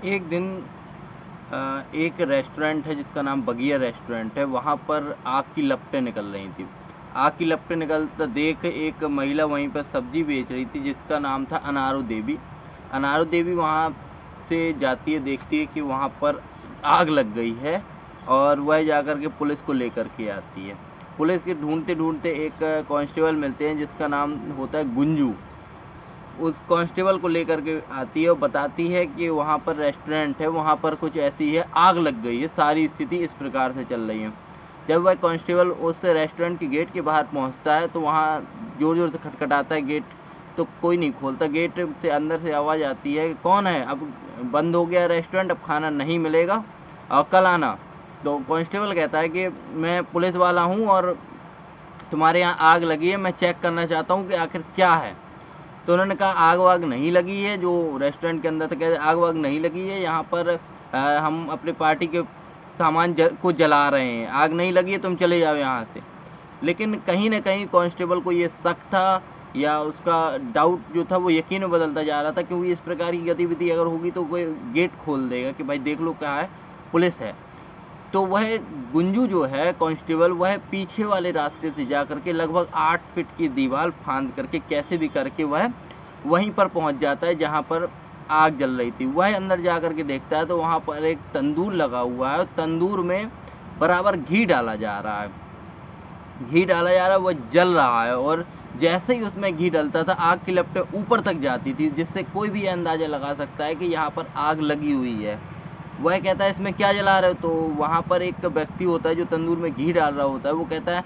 एक दिन एक रेस्टोरेंट है जिसका नाम बगिया रेस्टोरेंट है, वहाँ पर आग की लपटें निकल रही थी। आग की लपटें निकलता देख एक महिला वहीं पर सब्जी बेच रही थी जिसका नाम था अनारो देवी। अनारो देवी वहाँ से जाती है, देखती है कि वहाँ पर आग लग गई है और वह जाकर के पुलिस को लेकर के आती है। पुलिस के ढूंढते ढूंढते एक कांस्टेबल मिलते हैं जिसका नाम होता है गुंजू। उस कांस्टेबल को लेकर के आती है और बताती है कि वहाँ पर रेस्टोरेंट है, वहाँ पर कुछ ऐसी है, आग लग गई है, सारी स्थिति इस प्रकार से चल रही है। जब वह कांस्टेबल उस रेस्टोरेंट के गेट के बाहर पहुँचता है तो वहाँ ज़ोर ज़ोर से खटखटाता है गेट, तो कोई नहीं खोलता। गेट से अंदर से आवाज़ आती है कि कौन है, अब बंद हो गया रेस्टोरेंट, अब खाना नहीं मिलेगा और कल आना। तो कांस्टेबल कहता है कि मैं पुलिस वाला हूँ और तुम्हारे यहाँ आग लगी है, मैं चेक करना चाहता हूँ कि आखिर क्या है। तो उन्होंने कहा आग वाग नहीं लगी है, जो रेस्टोरेंट के अंदर था कहते आग वाग नहीं लगी है, यहाँ पर हम अपने पार्टी के सामान को जला रहे हैं, आग नहीं लगी है, तुम चले जाओ यहाँ से। लेकिन कहीं ना कहीं कांस्टेबल को ये शक था या उसका डाउट जो था वो यकीन में बदलता जा रहा था, क्योंकि इस प्रकार की गतिविधि अगर होगी तो कोई गेट खोल देगा कि भाई देख लो क्या है, पुलिस है। तो वह गुंजू जो है कांस्टेबल, वह पीछे वाले रास्ते से जा करके लगभग 8 फीट की दीवार फांद करके कैसे भी करके वह वहीं पर पहुंच जाता है जहां पर आग जल रही थी। वह अंदर जा करके देखता है तो वहां पर एक तंदूर लगा हुआ है और तंदूर में बराबर घी डाला जा रहा है। घी डाला जा रहा है, वह जल रहा है और जैसे ही उसमें घी डलता था आग की लपटें ऊपर तक जाती थी, जिससे कोई भी अंदाजा लगा सकता है कि यहाँ पर आग लगी हुई है। वह कहता है इसमें क्या जला रहे हो, तो वहाँ पर एक व्यक्ति होता है जो तंदूर में घी डाल रहा होता है, वो कहता है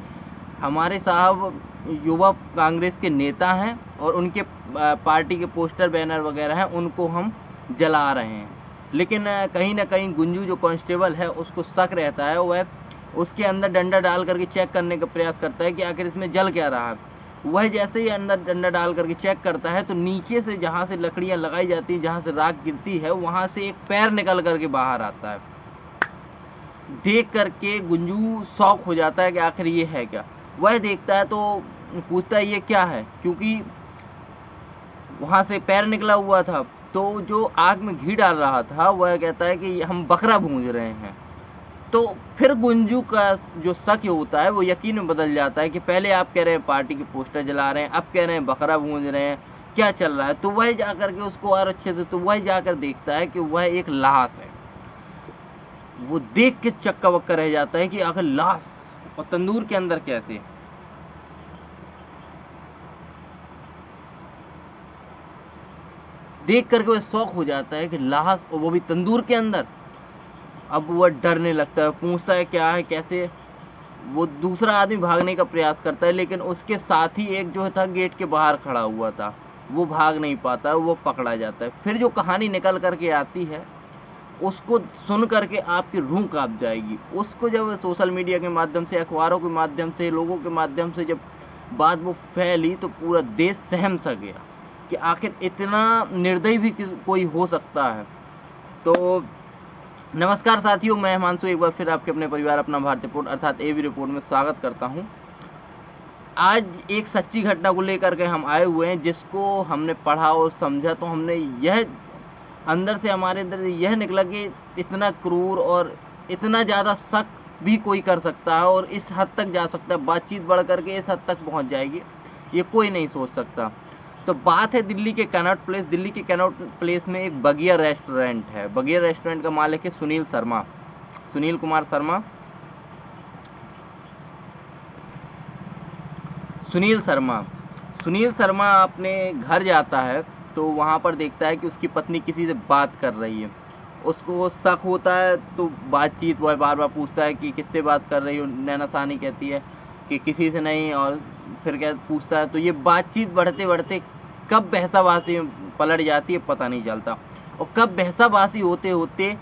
हमारे साहब युवा कांग्रेस के नेता हैं और उनके पार्टी के पोस्टर बैनर वगैरह हैं, उनको हम जला रहे हैं। लेकिन कहीं ना कहीं गुंजू जो कांस्टेबल है उसको शक रहता है, वह उसके अंदर डंडा डाल करके चेक करने का प्रयास करता है कि आखिर इसमें जल क्या रहा है। वह जैसे ही अंदर डंडा डाल करके चेक करता है तो नीचे से जहाँ से लकड़ियाँ लगाई जाती हैं, जहाँ से राख गिरती है, वहाँ से एक पैर निकल करके बाहर आता है। देख करके गुंजू शॉक हो जाता है कि आखिर ये है क्या। वह देखता है तो पूछता है ये क्या है, क्योंकि वहां से पैर निकला हुआ था। तो जो आग में घी डाल रहा था वह कहता है कि हम बकरा भूंज रहे हैं। तो फिर गुंजू का जो शक होता है वो यकीन में बदल जाता है कि पहले आप कह रहे हैं पार्टी के पोस्टर जला रहे हैं, अब कह रहे हैं बकरा भूंज रहे हैं, क्या चल रहा है। तो वह जाकर के उसको और अच्छे से, तो वह जाकर देखता है कि वह एक लाश है। वो देख के चक्का वक्का रह जाता है कि आखिर लाश और तंदूर के अंदर कैसे। देख करके वह शौक हो जाता है कि लाश, और वो भी तंदूर के अंदर। अब वह डरने लगता है, पूछता है क्या है कैसे। वो दूसरा आदमी भागने का प्रयास करता है लेकिन उसके साथ ही एक जो था गेट के बाहर खड़ा हुआ था, वो भाग नहीं पाता है, वो पकड़ा जाता है। फिर जो कहानी निकल करके आती है उसको सुन करके आपकी रूह कांप जाएगी। उसको जब सोशल मीडिया के माध्यम से, अखबारों के माध्यम से, लोगों के माध्यम से जब बात वो फैली तो पूरा देश सहम सा गया कि आखिर इतना निर्दयी भी कोई हो सकता है। तो नमस्कार साथियों, मैं हिमांशु एक बार फिर आपके अपने परिवार अपना भारत रिपोर्ट अर्थात एबी रिपोर्ट में स्वागत करता हूं। आज एक सच्ची घटना को लेकर के हम आए हुए हैं, जिसको हमने पढ़ा और समझा तो हमने यह अंदर से हमारे अंदर यह निकला कि इतना क्रूर और इतना ज़्यादा शक भी कोई कर सकता है और इस हद तक जा सकता है, बातचीत बढ़ करके इस हद तक पहुंच जाएगी, ये कोई नहीं सोच सकता। तो बात है दिल्ली के कनॉट प्लेस। दिल्ली के कनॉट प्लेस में एक बगिया रेस्टोरेंट है। बगिया रेस्टोरेंट का मालिक है सुनील शर्मा, सुनील कुमार शर्मा। सुनील शर्मा सुनील शर्मा अपने घर जाता है तो वहाँ पर देखता है कि उसकी पत्नी किसी से बात कर रही है। उसको शक होता है तो बातचीत, वह बार बार पूछता है कि किससे बात कर रही हो। नैना सानी कहती है कि किसी से नहीं, और फिर क्या पूछता है तो ये बातचीत बढ़ते बढ़ते कब बहसाबाजी पलट जाती है पता नहीं चलता, और कब बहसाबाजी होते होते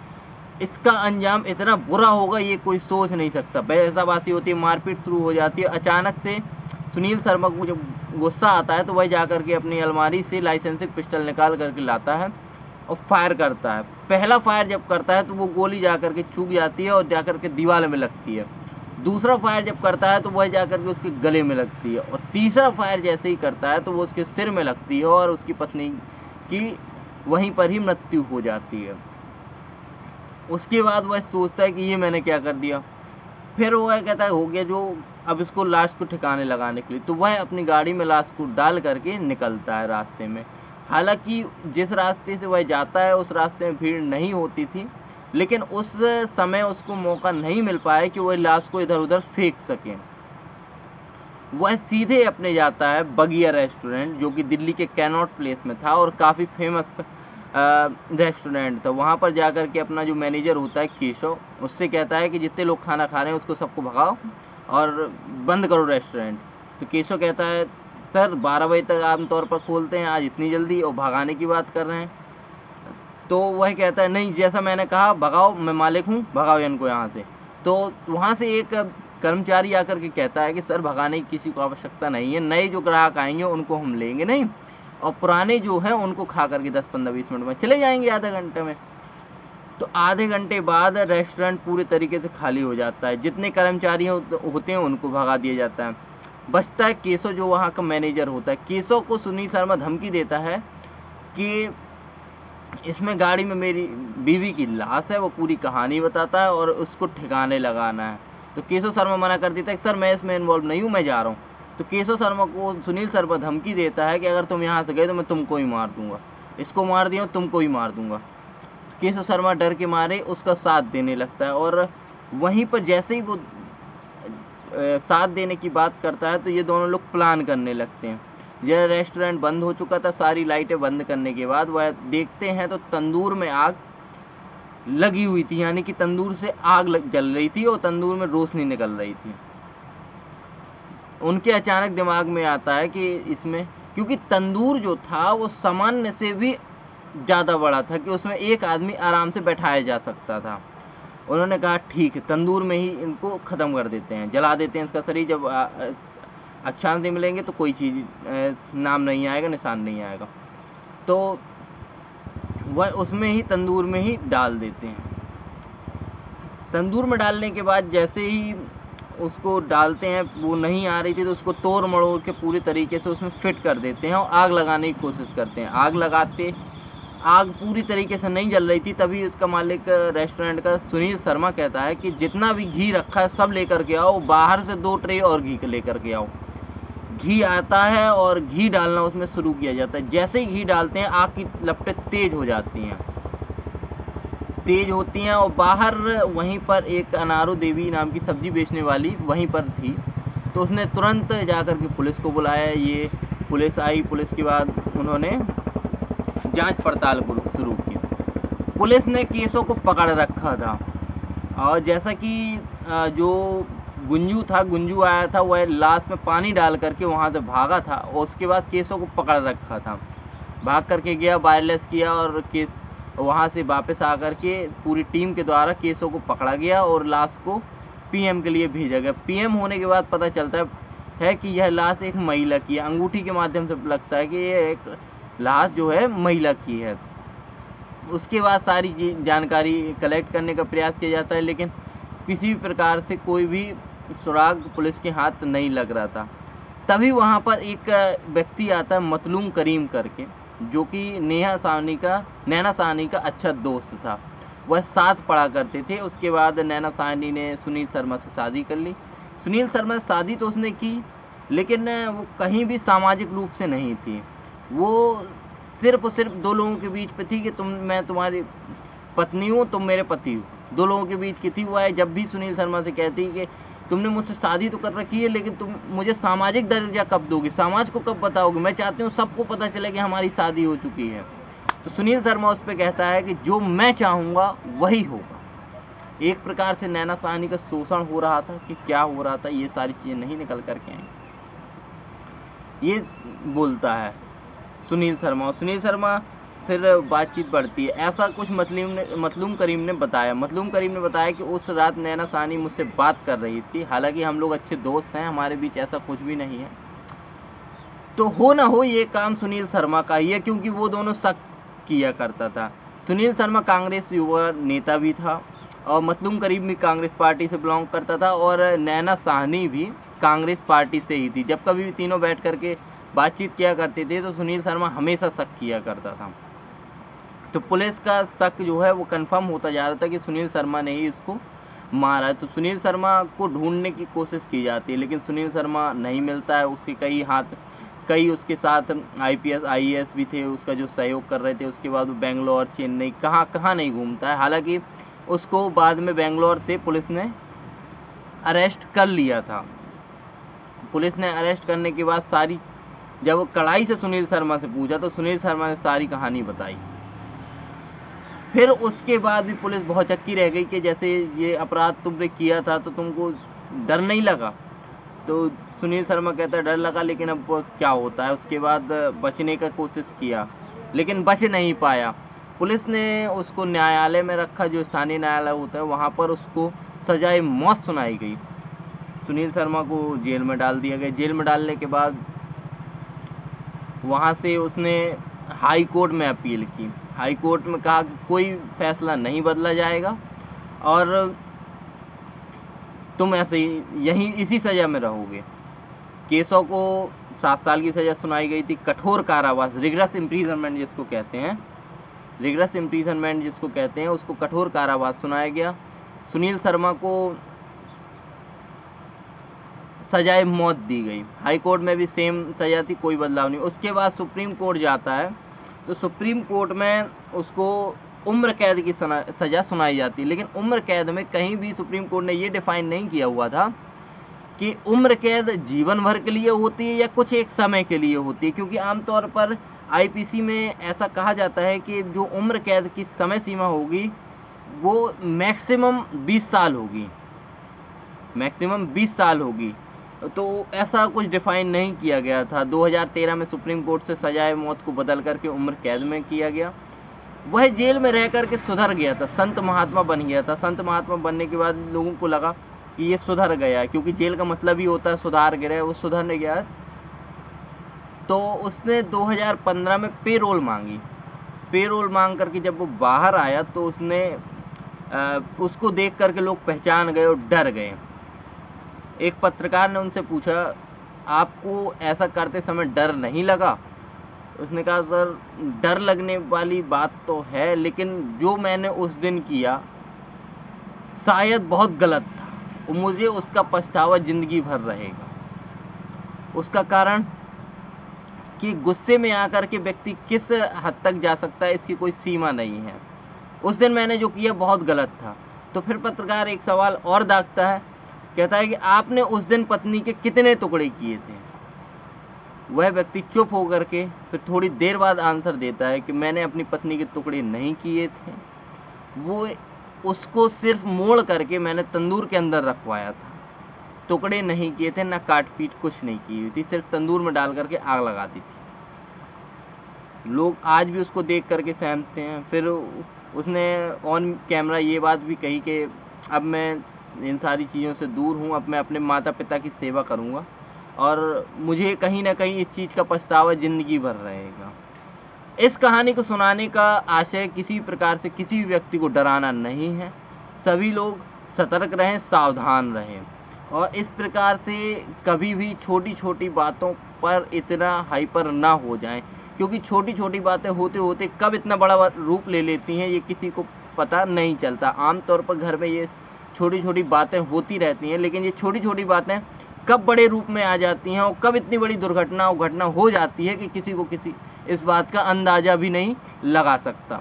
इसका अंजाम इतना बुरा होगा ये कोई सोच नहीं सकता। बहसाबाजी होती है, मारपीट शुरू हो जाती है। अचानक से सुनील शर्मा को जब गुस्सा आता है तो वह जाकर के अपनी अलमारी से लाइसेंसिंग पिस्टल निकाल करके लाता है और फायर करता है। पहला फायर जब करता है तो वो गोली जाकर के चूक जाती है और जाकर के दीवार में लगती है। दूसरा फायर जब करता है तो वह जाकर के उसके गले में लगती है, और तीसरा फायर जैसे ही करता है तो वो उसके सिर में लगती है और उसकी पत्नी की वहीं पर ही मृत्यु हो जाती है। उसके बाद वह सोचता है कि ये मैंने क्या कर दिया। फिर वह कहता है हो गया जो, अब इसको लाश को ठिकाने लगाने के लिए तो वह अपनी गाड़ी में लाश को डाल करके निकलता है रास्ते में। हालांकि जिस रास्ते से वह जाता है उस रास्ते में भीड़ नहीं होती थी, लेकिन उस समय उसको मौका नहीं मिल पाया कि वह लाश को इधर उधर फेंक सके। वह सीधे अपने जाता है बगिया रेस्टोरेंट, जो कि दिल्ली के कैनॉट प्लेस में था और काफ़ी फेमस रेस्टोरेंट था। वहाँ पर जाकर के अपना जो मैनेजर होता है केशव, उससे कहता है कि जितने लोग खाना खा रहे हैं उसको सबको भगाओ और बंद करो रेस्टोरेंट। तो केशव कहता है सर 12 बजे तक आमतौर पर खोलते हैं, आज इतनी जल्दी और भगाने की बात कर रहे हैं। तो वह कहता है नहीं, जैसा मैंने कहा भगाओ, मैं मालिक हूँ, भगाओ इनको यहाँ से। तो वहाँ से एक कर्मचारी आकर के कहता है कि सर भगाने की किसी को आवश्यकता नहीं है, नए जो ग्राहक आएंगे उनको हम लेंगे नहीं, और पुराने जो हैं उनको खा करके 10-15-20 मिनट में चले जाएंगे, आधे घंटे में। तो आधे घंटे बाद रेस्टोरेंट पूरे तरीके से खाली हो जाता है, जितने कर्मचारी होते हैं उनको भगा दिया जाता है। बचता है केशव, जो वहाँ का मैनेजर होता है। केशव को सुनील शर्मा धमकी देता है कि इसमें गाड़ी में मेरी बीवी की लाश है, वो पूरी कहानी बताता है और उसको ठिकाने लगाना है। तो केशव शर्मा मना कर देता है कि सर मैं इसमें इन्वॉल्व नहीं हूँ, मैं जा रहा हूँ। तो केशव शर्मा को सुनील शर्मा धमकी देता है कि अगर तुम यहाँ से गए तो मैं तुमको ही मार दूंगा, इसको मार दिया तुमको ही मार दूंगा। केशव शर्मा डर के मारे उसका साथ देने लगता है, और वहीं पर जैसे ही वो साथ देने की बात करता है तो ये दोनों लोग प्लान करने लगते हैं। यह रेस्टोरेंट बंद हो चुका था, सारी लाइटें बंद करने के बाद वह देखते हैं तो तंदूर में आग लगी हुई थी, यानी कि तंदूर से आग जल रही थी और तंदूर में रोशनी निकल रही थी। उनके अचानक दिमाग में आता है कि इसमें, क्योंकि तंदूर जो था वो सामान्य से भी ज़्यादा बड़ा था कि उसमें एक आदमी आराम से बैठाया जा सकता था। उन्होंने कहा ठीक है, तंदूर में ही इनको ख़त्म कर देते हैं, जला देते हैं इसका शरीर, जब अच्छा से मिलेंगे तो कोई चीज़ नाम नहीं आएगा, निशान नहीं आएगा। तो वह उसमें ही तंदूर में ही डाल देते हैं। तंदूर में डालने के बाद जैसे ही उसको डालते हैं, वो नहीं आ रही थी तो उसको तोड़ मड़ोड़ के पूरी तरीके से उसमें फिट कर देते हैं और आग लगाने की कोशिश करते हैं। आग लगाते आग पूरी तरीके से नहीं जल रही थी, तभी इसका मालिक रेस्टोरेंट का सुनील शर्मा कहता है कि जितना भी घी रखा है सब लेकर के आओ, बाहर से 2 ट्रे और घी लेकर के आओ। घी आता है और घी डालना उसमें शुरू किया जाता है। जैसे ही घी डालते हैं आग की लपटें तेज हो जाती हैं, तेज होती हैं, और बाहर वहीं पर एक अनारू देवी नाम की सब्जी बेचने वाली वहीं पर थी। तो उसने तुरंत जाकर के पुलिस को बुलाया। ये पुलिस आई, पुलिस के बाद उन्होंने जांच पड़ताल शुरू की। पुलिस ने केसों को पकड़ रखा था, और जैसा कि जो गुंजू आया था, वह लाश में पानी डाल करके वहाँ से भागा था, और उसके बाद केसों को पकड़ रखा था। भाग करके गया, वायरलेस किया, और केस वहाँ से वापस आकर के पूरी टीम के द्वारा केसों को पकड़ा गया और लाश को पीएम के लिए भेजा गया। पीएम होने के बाद पता चलता है कि यह लाश एक महिला की है। अंगूठी के माध्यम से लगता है कि ये एक लाश जो है महिला की है। उसके बाद सारी जानकारी कलेक्ट करने का प्रयास किया जाता है, लेकिन किसी भी प्रकार से कोई भी सुराग पुलिस के हाथ नहीं लग रहा था। तभी वहाँ पर एक व्यक्ति आता है मतलूम करीम करके, जो कि नैना साहनी का अच्छा दोस्त था। वह साथ पढ़ा करते थे। उसके बाद नैना साहनी ने सुनील शर्मा से शादी कर ली। सुनील शर्मा से शादी तो उसने की, लेकिन वो कहीं भी सामाजिक रूप से नहीं थी। वो सिर्फ और सिर्फ 2 लोगों के बीच पे थी कि मैं तुम्हारी पत्नी हूँ, तुम मेरे पति हो, 2 लोगों के बीच की थी। वह जब भी सुनील शर्मा से कहती कि तुमने मुझसे शादी तो कर रखी है, लेकिन तुम मुझे सामाजिक दर्जा कब दोगे, समाज को कब बताओगे, मैं चाहती हूँ सबको पता चले कि हमारी शादी हो चुकी है। तो सुनील शर्मा उस पर कहता है कि जो मैं चाहूँगा वही होगा। एक प्रकार से नैना साहनी का शोषण हो रहा था कि क्या हो रहा था, ये सारी चीज़ें नहीं निकल करके आई, ये बोलता है सुनील शर्मा। फिर बातचीत बढ़ती है। ऐसा कुछ मतलूम करीम ने बताया कि उस रात नैना साहनी मुझसे बात कर रही थी, हालांकि हम लोग अच्छे दोस्त हैं, हमारे बीच ऐसा कुछ भी नहीं है। तो हो ना हो ये काम सुनील शर्मा का ही है, क्योंकि वो दोनों शक किया करता था। सुनील शर्मा कांग्रेस युवा नेता भी था, और मतलूम करीम भी कांग्रेस पार्टी से बिलोंग करता था, और नैना साहनी भी कांग्रेस पार्टी से ही थी। जब कभी भी तीनों बैठ करके बातचीत किया करते थे तो सुनील शर्मा हमेशा शक किया करता था। तो पुलिस का शक जो है वो कंफर्म होता जा रहा था कि सुनील शर्मा ने ही इसको मारा है। तो सुनील शर्मा को ढूंढने की कोशिश की जाती है, लेकिन सुनील शर्मा नहीं मिलता है। उसके कई उसके साथ IPS IAS भी थे उसका जो सहयोग कर रहे थे। उसके बाद वो बेंगलोर, चेन्नई, कहाँ नहीं घूमता है। हालांकि उसको बाद में बेंगलोर से पुलिस ने अरेस्ट कर लिया था। पुलिस ने अरेस्ट करने के बाद जब वो कड़ाई से सुनील शर्मा से पूछा तो सुनील शर्मा ने सारी कहानी बताई। फिर उसके बाद भी पुलिस बहुत चक्की रह गई कि जैसे ये अपराध तुमने किया था तो तुमको डर नहीं लगा। तो सुनील शर्मा कहता है डर लगा, लेकिन अब क्या होता है। उसके बाद बचने का कोशिश किया, लेकिन बच नहीं पाया। पुलिस ने उसको न्यायालय में रखा, जो स्थानीय न्यायालय होता है, वहाँ पर उसको सजाए मौत सुनाई गई। सुनील शर्मा को जेल में डाल दिया गया। जेल में डालने के बाद वहाँ से उसने हाई कोर्ट में अपील की। हाई कोर्ट में कहा कि कोई फैसला नहीं बदला जाएगा और तुम ऐसे ही इसी सज़ा में रहोगे। केशव को 7 साल की सज़ा सुनाई गई थी, कठोर कारावास, रिगरस इम्प्रीजनमेंट जिसको कहते हैं, उसको कठोर कारावास सुनाया गया। सुनील शर्मा को सजाए मौत दी गई। हाई कोर्ट में भी सेम सज़ा थी, कोई बदलाव नहीं। उसके बाद सुप्रीम कोर्ट जाता है, तो सुप्रीम कोर्ट में उसको उम्र कैद की सज़ा सुनाई जाती है। लेकिन उम्र कैद में कहीं भी सुप्रीम कोर्ट ने ये डिफाइन नहीं किया हुआ था कि उम्र कैद जीवन भर के लिए होती है या कुछ एक समय के लिए होती है, क्योंकि आमतौर पर IPC में ऐसा कहा जाता है कि जो उम्र कैद की समय सीमा होगी वो मैक्सिमम 20 साल होगी। तो ऐसा कुछ डिफाइन नहीं किया गया था। 2013 में सुप्रीम कोर्ट से सजाए मौत को बदल करके उम्र कैद में किया गया। वह जेल में रह करके सुधर गया था, संत महात्मा बन गया था। संत महात्मा बनने के बाद लोगों को लगा कि ये सुधर गया, क्योंकि जेल का मतलब ही होता है सुधार गया। वो सुधरने गया तो उसने 2015 में पेरोल मांगी। पेरोल मांग करके जब वो बाहर आया तो उसको देख करके लोग पहचान गए और डर गए। एक पत्रकार ने उनसे पूछा, आपको ऐसा करते समय डर नहीं लगा? उसने कहा, सर डर लगने वाली बात तो है, लेकिन जो मैंने उस दिन किया शायद बहुत गलत था। मुझे उसका पछतावा जिंदगी भर रहेगा। उसका कारण कि गुस्से में आकर के व्यक्ति किस हद तक जा सकता है, इसकी कोई सीमा नहीं है। उस दिन मैंने जो किया बहुत गलत था। तो फिर पत्रकार एक सवाल और दागता है, कहता है कि आपने उस दिन पत्नी के कितने टुकड़े किए थे? वह व्यक्ति चुप होकर के फिर थोड़ी देर बाद आंसर देता है कि मैंने अपनी पत्नी के टुकड़े नहीं किए थे, वो उसको सिर्फ मोड़ करके मैंने तंदूर के अंदर रखवाया था। टुकड़े नहीं किए थे, ना काट पीट कुछ नहीं की हुई थी, सिर्फ तंदूर में डाल करके आग लगाती थी। लोग आज भी उसको देख करके सहमते हैं। फिर उसने ऑन कैमरा ये बात भी कही कि अब मैं इन सारी चीज़ों से दूर हूँ, अब मैं अपने माता पिता की सेवा करूँगा और मुझे कहीं ना कहीं इस चीज़ का पछतावा ज़िंदगी भर रहेगा। इस कहानी को सुनाने का आशय किसी प्रकार से किसी भी व्यक्ति को डराना नहीं है। सभी लोग सतर्क रहें, सावधान रहें और इस प्रकार से कभी भी छोटी छोटी बातों पर इतना हाइपर ना हो जाएं, क्योंकि छोटी छोटी बातें होते होते कब इतना बड़ा रूप ले लेती हैं ये किसी को पता नहीं चलता। आमतौर पर घर में ये छोटी छोटी बातें होती रहती हैं, लेकिन ये छोटी छोटी बातें कब बड़े रूप में आ जाती हैं और कब इतनी बड़ी घटना हो जाती है कि किसी को किसी इस बात का अंदाज़ा भी नहीं लगा सकता।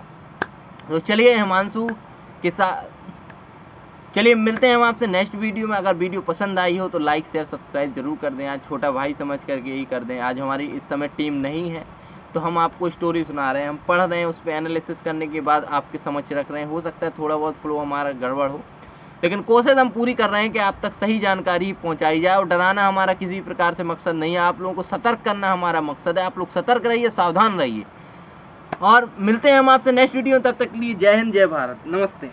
तो चलिए हिमांशु के साथ चलिए मिलते हैं हम आपसे नेक्स्ट वीडियो में। अगर वीडियो पसंद आई हो तो लाइक शेयर सब्सक्राइब जरूर कर दें। आज छोटा भाई समझ करके ही कर दें। आज हमारी इस समय टीम नहीं है तो हम आपको स्टोरी सुना रहे हैं, हम पढ़ रहे हैं, उस पर एनालिसिस करने के बाद आपके समझ रख रहे हैं। हो सकता है थोड़ा बहुत फ्लो हमारा गड़बड़ हो, लेकिन कोशिश हम पूरी कर रहे हैं कि आप तक सही जानकारी पहुंचाई जाए। और डराना हमारा किसी प्रकार से मकसद नहीं है, आप लोगों को सतर्क करना हमारा मकसद है। आप लोग सतर्क रहिए, सावधान रहिए और मिलते हैं हम आपसे नेक्स्ट वीडियो। तब तक के लिए जय हिंद, जय भारत, नमस्ते।